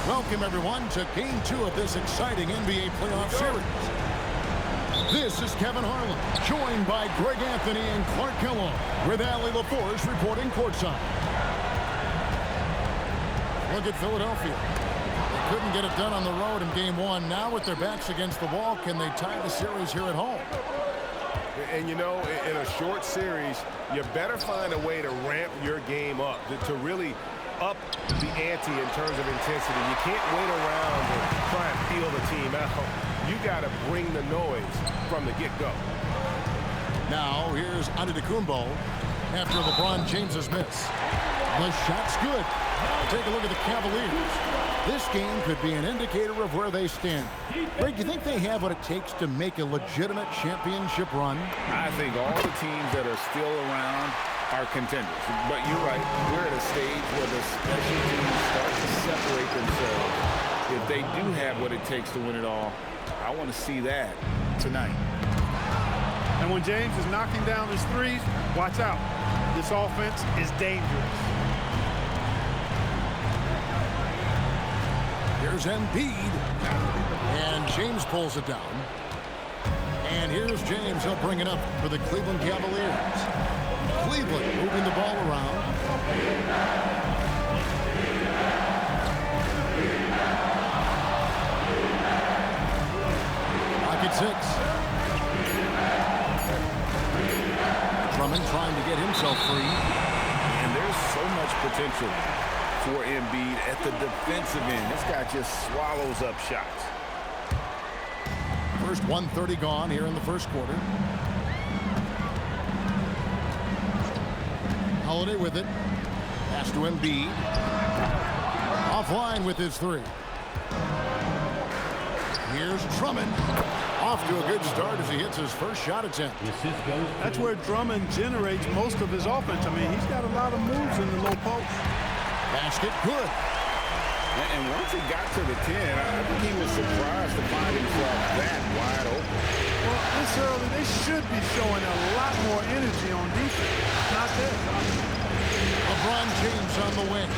Welcome, everyone, to Game 2 of this exciting NBA playoff series. This is Kevin Harlan, joined by Greg Anthony and Clark Kellogg, with Allie LaForce reporting courtside. Look at Philadelphia. They couldn't get it done on the road in Game 1. Now with their backs against the wall, can they tie the series here at home? And, you know, in a short series, you better find a way to ramp your game up, to really up the ante in terms of intensity. You can't wait around and try and feel the team out. You got to bring the noise from the get-go. Now, here's Antetokounmpo after LeBron James's miss. The shot's good. Take a look at the Cavaliers. This game could be an indicator of where they stand. Greg, do you think they have what it takes to make a legitimate championship run? I think all the teams that are still around are contenders. But you're right, we're at a stage where the special teams start to separate themselves. If they do have what it takes to win it all, I want to see that tonight. And when James is knocking down his threes, watch out. This offense is dangerous. Here's Embiid. And James pulls it down. And here's James. He'll bring it up for the Cleveland Cavaliers. Cleveland moving the ball around. Pocket 6. Drummond trying to get himself free. And there's so much potential for Embiid at the defensive end. This guy just swallows up shots. First 1:30 gone here in the first quarter. Holiday with it. Pass to Embiid. Offline with his three. Here's Drummond. Off to a good start as he hits his first shot attempt. That's where Drummond generates most of his offense. I mean, he's got a lot of moves in the low post. Basket good. And once he got to the 10, I think he was surprised to find himself that wide open. Well, this early, they should be showing a lot more energy on defense. Not there. LeBron James on the wing.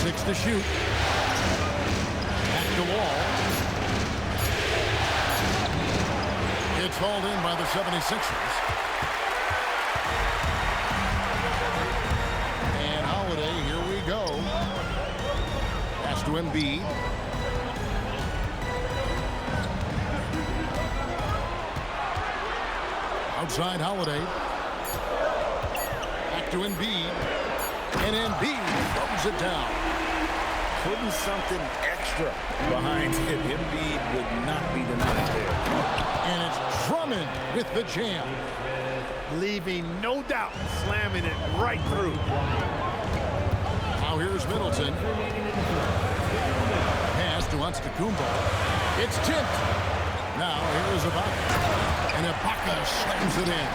6 to shoot. Back to Wall. It's hauled in by the 76ers. And Holiday, here we go. Pass to Embiid. Outside Holiday. Back to Embiid. And Embiid throws it down. Putting something extra behind him. Embiid would not be denied there. And it's Drummond with the jam. Leaving no doubt, slamming it right through. Now here's Middleton. Pass to Antetokounmpo. It's tipped. Now here's Ibaka. And Ibaka slams it in.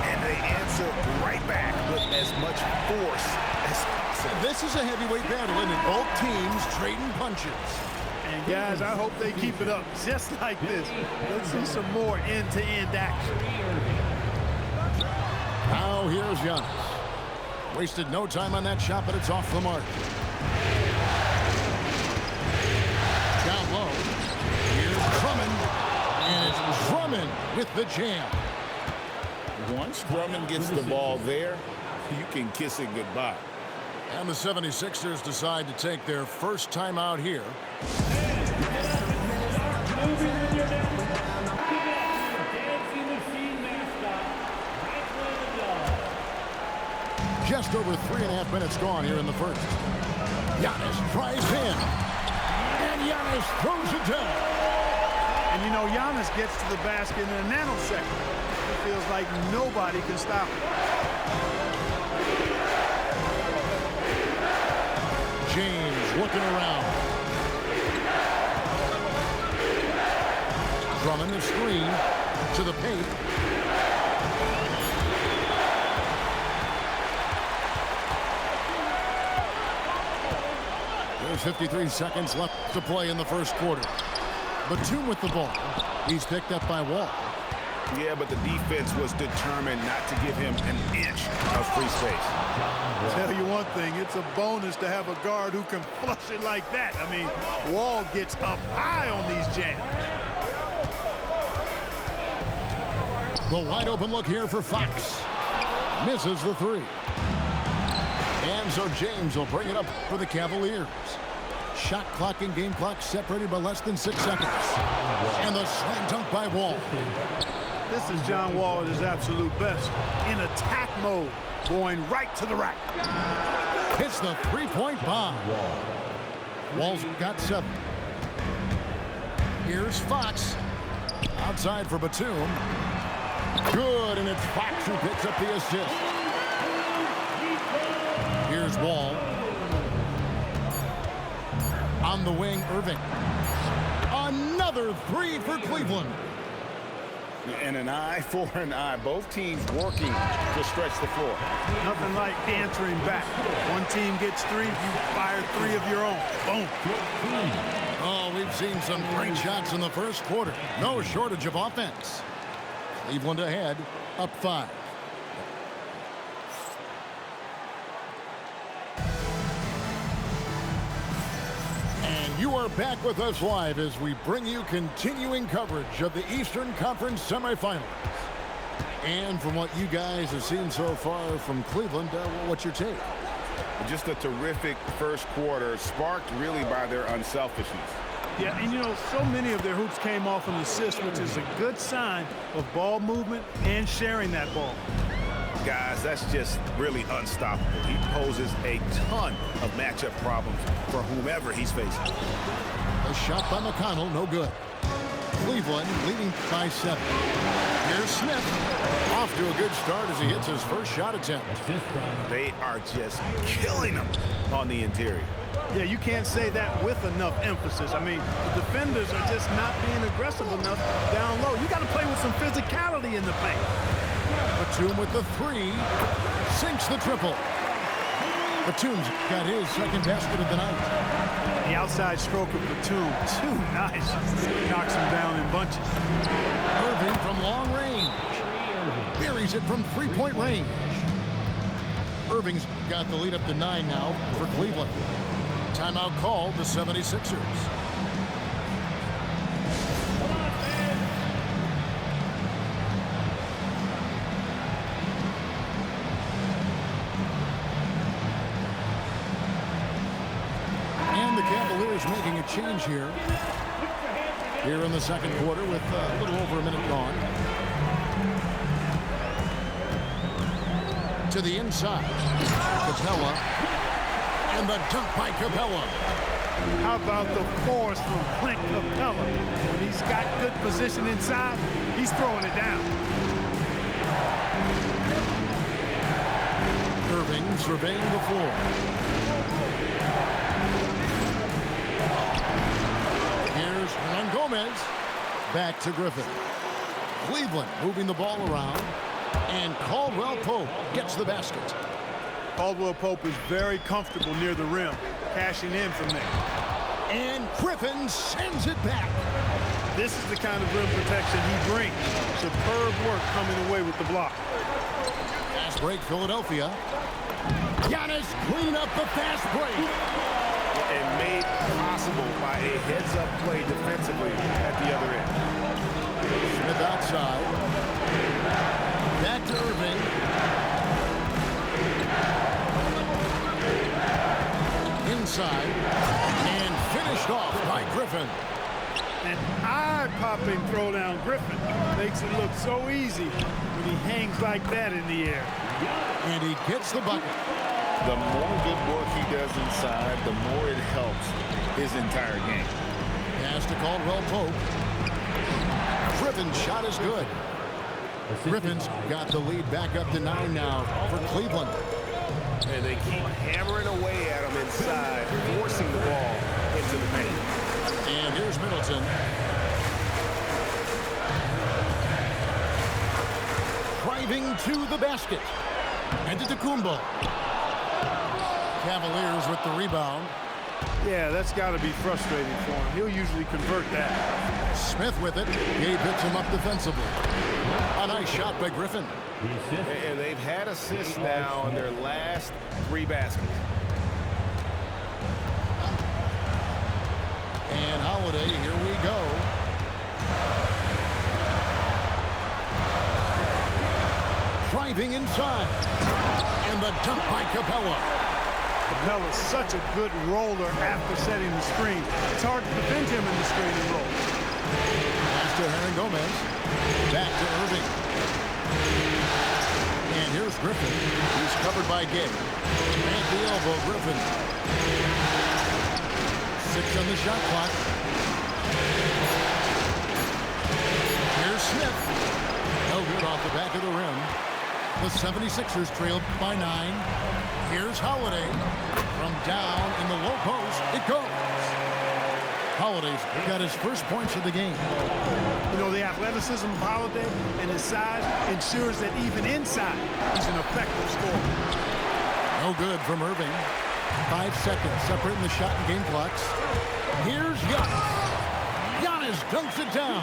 And they answer right back with as much force as possible. This is a heavyweight battle, isn't it? Both teams trading punches. And guys, I hope they keep it up just like this. Let's see some more end-to-end action. Now here's Giannis. Wasted no time on that shot, but it's off the mark. Down low. Here's Drummond. And it's Drummond with the jam. Once Drummond gets the ball there, you can kiss it goodbye. And the 76ers decide to take their first time out here. Just over 3.5 minutes gone here in the first. Giannis tries in. And Giannis throws it down. And you know, Giannis gets to the basket in a nanosecond. It feels like nobody can stop him. James looking around. Drummond the screen to the paint. There's 53 seconds left to play in the first quarter. Batum with the ball. He's picked up by Wall. Yeah, but the defense was determined not to give him an inch of free space. Tell you one thing, it's a bonus to have a guard who can flush it like that. I mean, Wall gets up high on these jams. The wide open look here for Fox. Misses the three. And so James will bring it up for the Cavaliers. Shot clock and game clock separated by less than 6 seconds. And the slam dunk by Wall. This is John Wall at his absolute best. In attack mode, going right to the rack. Hits the three-point bomb. Wall's got 7. Here's Fox. Outside for Batum. Good, and it's Fox who picks up the assist. Here's Wall. On the wing, Irving. Another 3 for Cleveland. And an eye for an eye. Both teams working to stretch the floor. Nothing like answering back. One team gets 3, you fire 3 of your own. Boom. Oh, we've seen some great shots in the first quarter. No shortage of offense. Cleveland ahead, up 5. And you are back with us live as we bring you continuing coverage of the Eastern Conference semifinals. And from what you guys have seen so far from Cleveland, what's your take? Just a terrific first quarter, sparked really by their unselfishness. Yeah, and you know, so many of their hoops came off an assist, which is a good sign of ball movement and sharing that ball. Guys, that's just really unstoppable. He poses a ton of matchup problems for whomever he's facing. A shot by McConnell, no good. Cleveland leading by 7. Here's Smith. Off to a good start as he hits his first shot attempt. They are just killing him on the interior. Yeah, you can't say that with enough emphasis. I mean, the defenders are just not being aggressive enough down low. You got to play with some physicality in the paint. Batum with the 3. Sinks the triple. Batum's got his second basket of the night. The outside stroke of Batum, too nice. Knocks him down in bunches. Irving from long range. Buries it from 3-point range. Irving's got the lead up to 9 now for Cleveland. Timeout called the 76ers. And the Cavaliers making a change here. Here in the second quarter with a little over a minute gone. To the inside. Capella. And the dunk by Capella. How about the force from Clint Capella? When he's got good position inside, he's throwing it down. Irving surveying the floor. Here's Hernan Gomez. Back to Griffin. Cleveland moving the ball around. And Caldwell Pope gets the basket. Caldwell Pope is very comfortable near the rim, cashing in from there. And Griffin sends it back. This is the kind of rim protection he brings. Superb work coming away with the block. Fast break, Philadelphia. Giannis cleaning up the fast break. And made possible by a heads-up play defensively at the other end. Smith outside. Back to Irving. Inside. And finished off by Griffin. An eye-popping throwdown. Griffin makes it look so easy when he hangs like that in the air. And he gets the bucket. The more good work he does inside, the more it helps his entire game. Pass to Caldwell Pope. Griffin's shot is good. Griffin's got the lead back up to 9 now for Cleveland. And they keep hammering away at him inside, forcing the ball into the paint. And here's Middleton. Driving to the basket. And to Antetokounmpo. Cavaliers with the rebound. Yeah, that's got to be frustrating for him. He'll usually convert that. Smith with it. Gabe hits him up defensively. A nice shot by Griffin. And they've had assists now in their last 3 baskets. And Holiday, here we go. Driving inside. And the dunk by Capella. Capella's such a good roller after setting the screen. It's hard to defend him in the screen and roll. Pass to Hernan-Gomez. Back to Irving. And here's Griffin. He's covered by Gay. At the elbow, Griffin. 6 on the shot clock. Here's Smith. No good off the back of the rim. The 76ers trailed by 9. Here's Holiday. From down in the low post, it goes. Holiday's got his first points of the game. You know, the athleticism of Holiday and his size ensures that even inside, he's an effective scorer. No good from Irving. 5 seconds separating the shot and game clocks. Here's Giannis. Giannis dunks it down.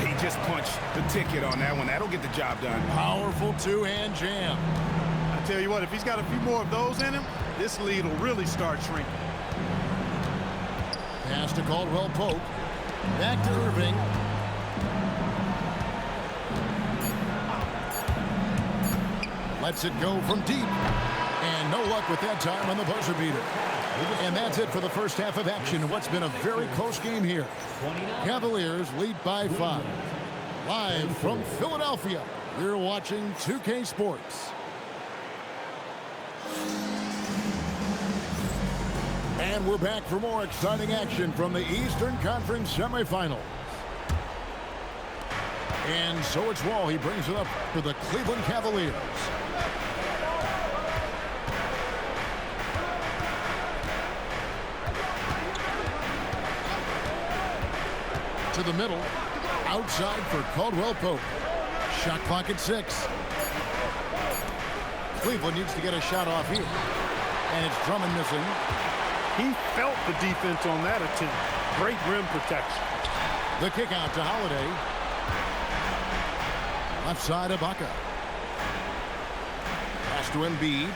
He just punched the ticket on that one. That'll get the job done. Powerful two-hand jam. I tell you what, if he's got a few more of those in him, this lead will really start shrinking. Pass to Caldwell Pope. Back to Irving. Lets it go from deep. And no luck with that time on the buzzer beater. And that's it for the first half of action in what's been a very close game here. Cavaliers lead by 5. Live from Philadelphia, you're watching 2K Sports. And we're back for more exciting action from the Eastern Conference semifinals. And so it's Wall. He brings it up for the Cleveland Cavaliers. To the middle. Outside for Caldwell Pope. Shot clock at 6. Cleveland needs to get a shot off here. And it's Drummond missing. He felt the defense on that attempt. Great rim protection. The kick out to Holiday. Left side, Ibaka. Pass to Embiid.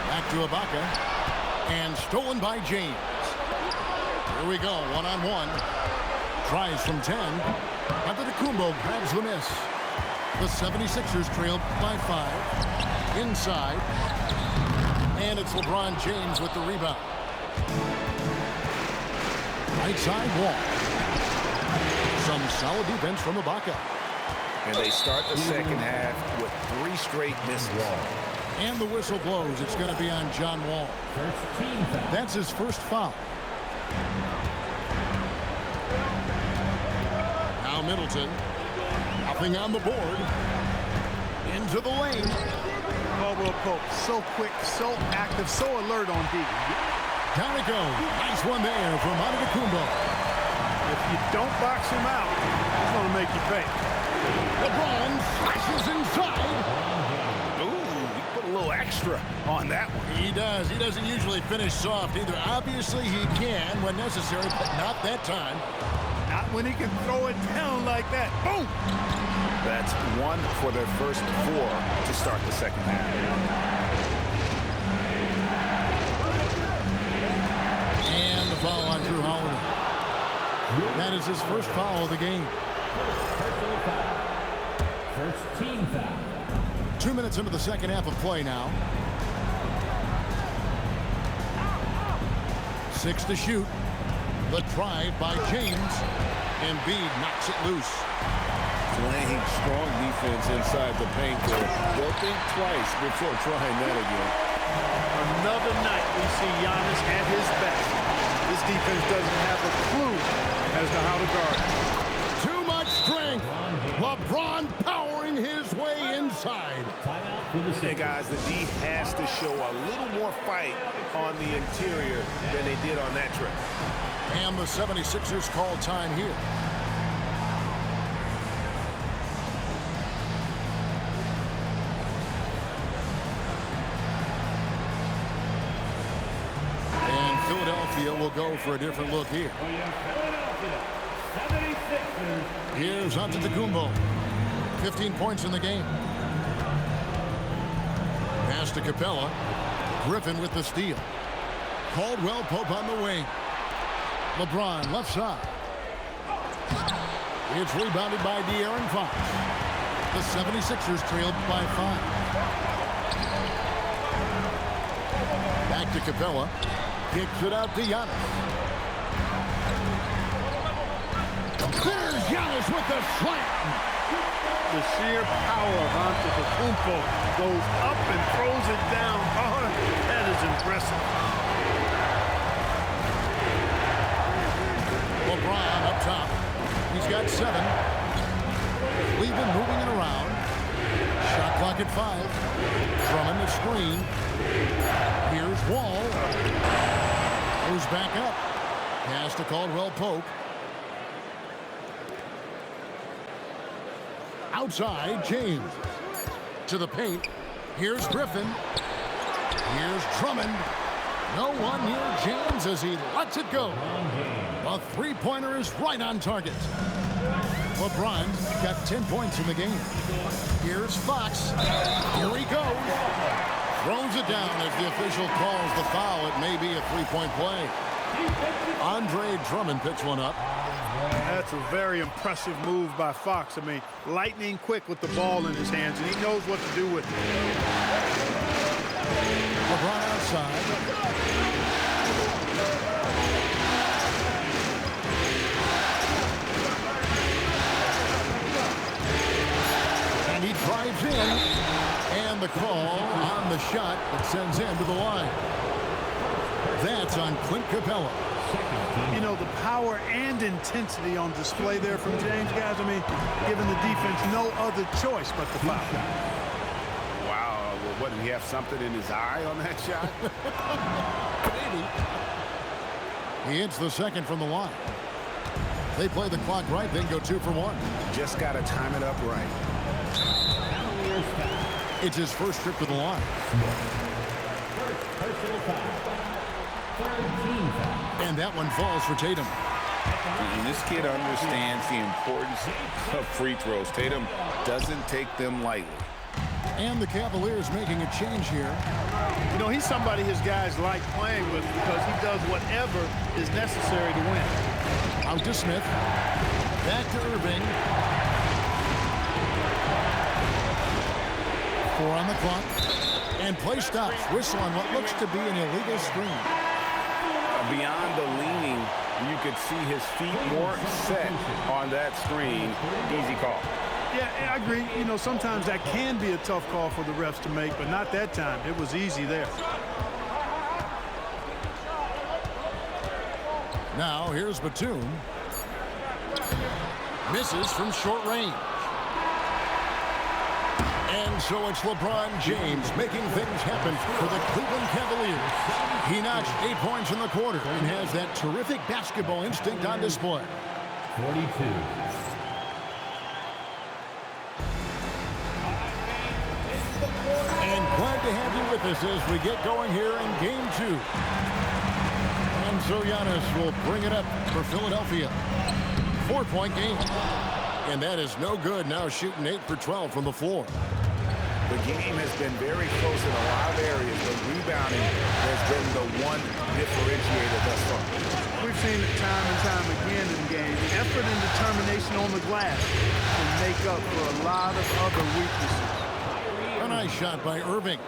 Back to Ibaka. And stolen by James. Here we go, one-on-one. Tries from 10. Antetokounmpo grabs the miss. The 76ers trailed by 5. Inside. And it's LeBron James with the rebound. Right side Wall. Some solid defense from Ibaka. And they start the second half with 3 straight misses. And the whistle blows. It's going to be on John Wall. That's his first foul. Now Middleton. Nothing on the board. Into the lane. Caldwell Pope, so quick, so active, so alert on D. Down it goes. Nice one there from Antetokounmpo. If you don't box him out, he's going to make you pay. LeBron slashes inside. Ooh, he put a little extra on that one. He does. He doesn't usually finish soft either. Obviously, he can when necessary, but not that time. Not when he can throw it down like that. Boom! That's 1 for their first 4 to start the second half. And the foul on Drew Holiday. That is his first foul of the game. First team foul. 2 minutes into the second half of play now. 6 to shoot. The drive by James. Embiid knocks it loose. Playing strong defense inside the paint there. They'll think twice before trying that again. Another night we see Giannis at his best. This defense doesn't have a clue as to how to guard him. Too much strength. LeBron powering his way inside. Hey guys, the D has to show a little more fight on the interior than they did on that trip. And the 76ers call time here. And Philadelphia will go for a different look here. 76ers. Here's Antetokounmpo. 15 points in the game. Pass to Capella. Griffin with the steal. Caldwell Pope on the wing. LeBron left side. It's rebounded by De'Aaron Fox. The 76ers trailed by 5. Back to Capella. Kicks it out to Giannis. There's Giannis with the slam. The sheer power of Antetokounmpo goes up and throws it down hard. That is impressive. LeBron up top. He's got 7. Cleveland moving it around. Shot clock at 5. Drummond the screen. Here's Wall. Goes back up. Pass to Caldwell Pope. Outside, James. To the paint. Here's Griffin. Here's Drummond. No one near James as he lets it go. A three-pointer is right on target. LeBron got 10 points in the game. Here's Fox. Here he goes. Throws it down as the official calls the foul. It may be a three-point play. Andre Drummond picks one up. That's a very impressive move by Fox. I mean, lightning quick with the ball in his hands, and he knows what to do with it. LeBron outside. And he drives in. And the call on the shot that sends him to the line. That's on Clint Capella. You know, the power and intensity on display there from James, guys. I mean, giving the defense no other choice but the foul. Wow. Well, what, did he have something in his eye on that shot? He hits the second from the line. They play the clock right, then go 2 for 1. Just got to time it up right. It's his first trip to the line. Personal foul. Team foul. And that one falls for Tatum. And this kid understands the importance of free throws. Tatum doesn't take them lightly. And the Cavaliers making a change here. You know, he's somebody his guys like playing with because he does whatever is necessary to win. Out to Smith. Back to Irving. 4 on the clock. And play stops. Whistle on what looks to be an illegal screen. Beyond the leaning, you could see his feet more set on that screen. Easy call. Yeah, I agree. You know, sometimes that can be a tough call for the refs to make, but not that time. It was easy there. Now, here's Batum. Misses from short range. And so it's LeBron James making things happen for the Cleveland Cavaliers. He notched 8 points in the quarter and has that terrific basketball instinct on display. 42. And glad to have you with us as we get going here in Game 2. And so Giannis will bring it up for Philadelphia. 4-point game. And that is no good. Now shooting 8 for 12 from the floor. The game has been very close in a lot of areas, but rebounding has been the one differentiator thus far. We've seen it time and time again in games. Effort and determination on the glass can make up for a lot of other weaknesses. A nice shot by Irving.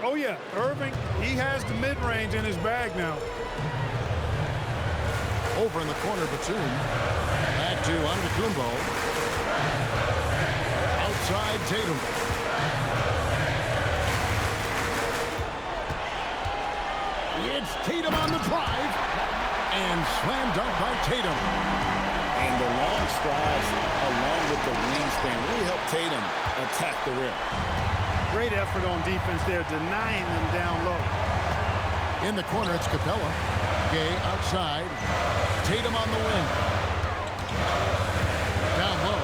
Oh, yeah. Irving, he has the mid-range in his bag now. Over in the corner, Batum. Back to Antetokounmpo. Outside Tatum. It's Tatum on the drive. And slam dunk by Tatum. And the long strides along with the wingspan really help Tatum attack the rim. Great effort on defense there, denying them down low. In the corner, it's Capella. Gay outside. Tatum on the wing. Down low.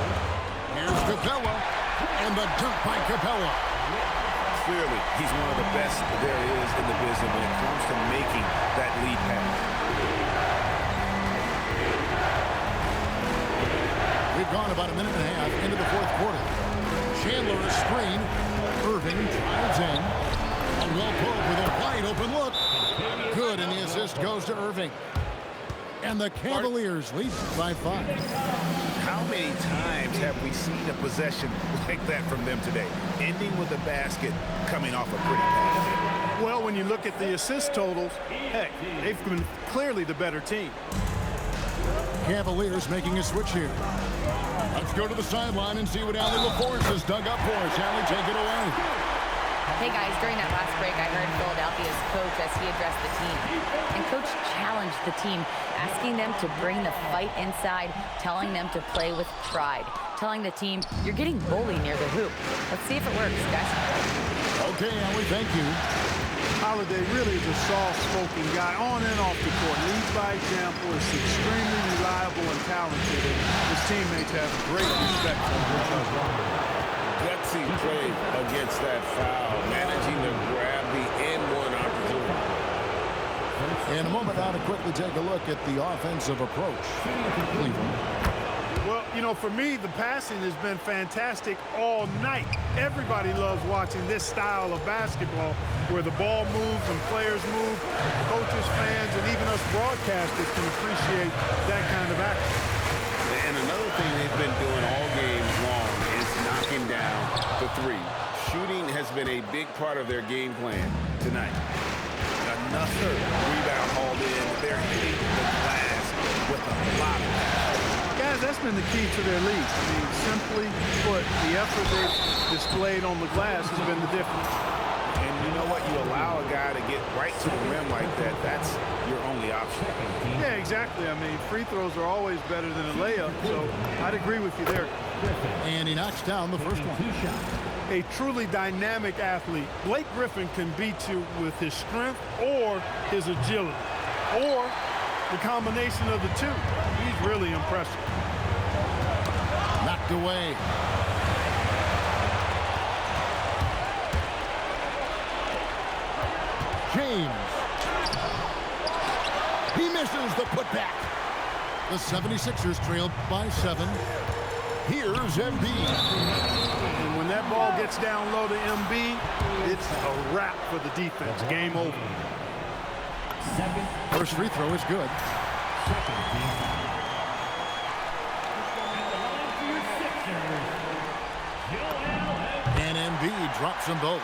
Here's Capella. And the dunk by Capella. Clearly, he's one of the best there is in the business when it comes to making that lead pass. gone about a minute and a half into the fourth quarter. Chandler a screen. Irving drives in. A well pulled with a wide open look. Good, and the assist goes to Irving. And the Cavaliers lead by 5. How many times have we seen a possession like that from them today? Ending with a basket, coming off a pretty pass. Well, when you look at the assist totals, heck, they've been clearly the better team. Cavaliers making a switch here. Let's go to the sideline and see what Allie LaForce has dug up for us. Allie, take it away. Hey guys, during that last break, I heard Philadelphia's coach as he addressed the team. And coach challenged the team, asking them to bring the fight inside, telling them to play with pride, telling the team, you're getting bullied near the hoop. Let's see if it works, guys. Okay, Allie, thank you. Holiday really is a soft-spoken guy on and off the court. Leads by example, is extremely reliable and talented. And his teammates have great respect for him. Gutsy play against that foul, managing to grab the N1 opportunity. In a moment now to quickly take a look at the offensive approach. Cleveland. Well, you know, for me, the passing has been fantastic all night. Everybody loves watching this style of basketball where the ball moves and players move. Coaches, fans, and even us broadcasters can appreciate that kind of action. And another thing they've been doing all game long is knocking down the three. Shooting has been a big part of their game plan tonight. Another rebound hauled in. They're hitting the glass with a lot of passion. Guys, that's been the key to their lead. I mean, simply put, the effort they've displayed on the glass has been the difference. And you know what? You allow a guy to get right to the rim like that, that's your only option. Yeah, exactly. I mean, free throws are always better than a layup, so I'd agree with you there. And he knocks down the first one. A truly dynamic athlete. Blake Griffin can beat you with his strength or his agility, or the combination of the two. He's really impressive. Knocked away. James. He misses the putback. The 76ers trailed by 7. Here's Embiid. And when that ball gets down low to Embiid, it's a wrap for the defense. Game over. First free throw is good. And Embiid drops them both.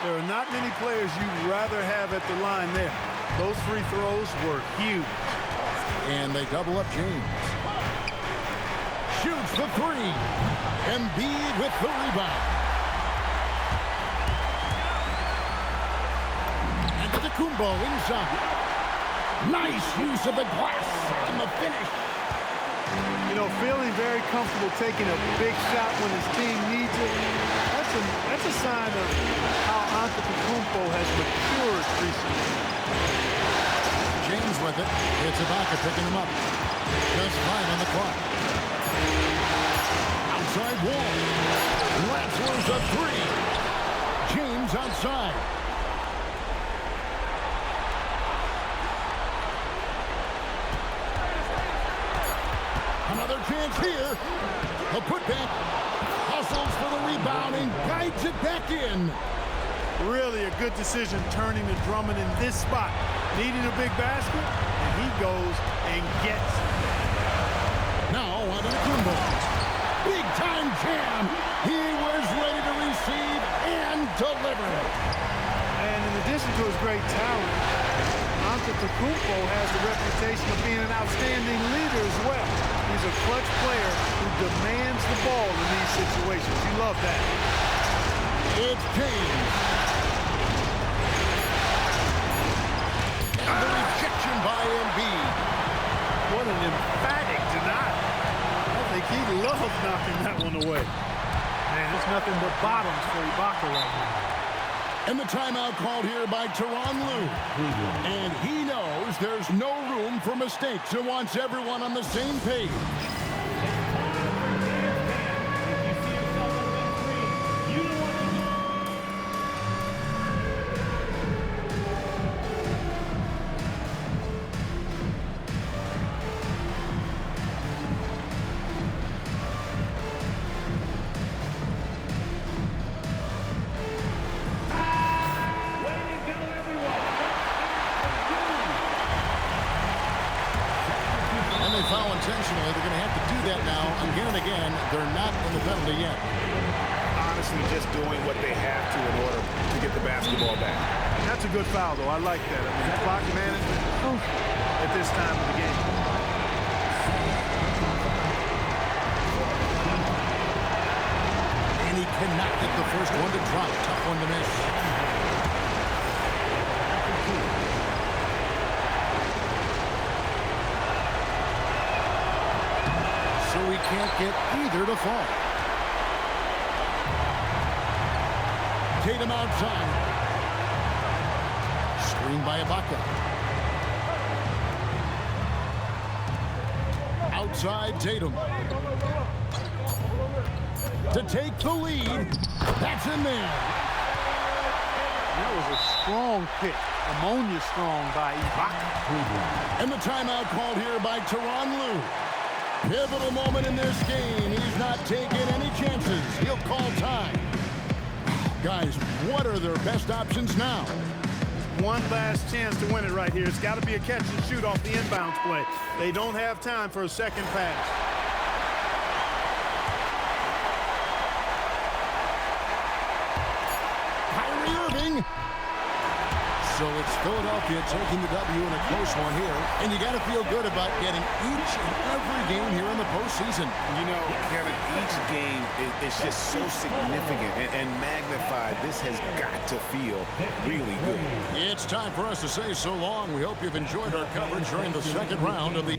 There are not many players you'd rather have at the line there. Those free throws were huge. And they double up James. Shoots the 3. Embiid with the rebound. And to the Kumbo inside. Nice use of the glass and the finish. You know, feeling very comfortable taking a big shot when his team needs it. That's a sign of how Antetokounmpo has matured recently. James with it. It's Ibaka picking him up. Just 5 on the clock. Outside wall. Latzler's a 3. James outside. Another chance here. A putback. Hustles for the rebound and guides it back in. Really a good decision turning to Drummond in this spot. Needing a big basket, and he goes and gets it. Now on to Kumbo. Big time jam. He was ready to receive and deliver. And in addition to his great talent, Antetokounmpo has the reputation of being an outstanding leader as well. He's a clutch player who demands the ball in these situations. You love that. It's James. And the rejection by Embiid. What an emphatic denial. I think he loves knocking that one away. Man, it's nothing but bottoms for Ibaka right now. And the timeout called here by Tyronn Lue. And he knows there's no room for mistakes and wants everyone on the same page. then again, they're not in the penalty yet. Honestly, just doing what they have to in order to get the basketball back. That's a good foul, though. I like that. I mean, clock management at this time of the game. And he cannot get the first one to drop. Tough one to miss. So he can't get either to fall. Tatum outside. Screen by Ibaka. Outside Tatum. To take the lead. That's in there. That was a strong pick. Ammonia strong by Ibaka. And the timeout called here by Tyronn Lue. Pivotal moment in this game. He's not taking any chances. He'll call time. Guys, what are their best options now? One last chance to win it right here. It's got to be a catch and shoot off the inbounds play. They don't have time for a second pass. Kyrie Irving. So it's Philadelphia taking the W in a close one here. And you got to feel good about getting each and every game here in the postseason. You know, Kevin, each game is just so significant and magnified. This has got to feel really good. It's time for us to say so long. We hope you've enjoyed our coverage during the second round of the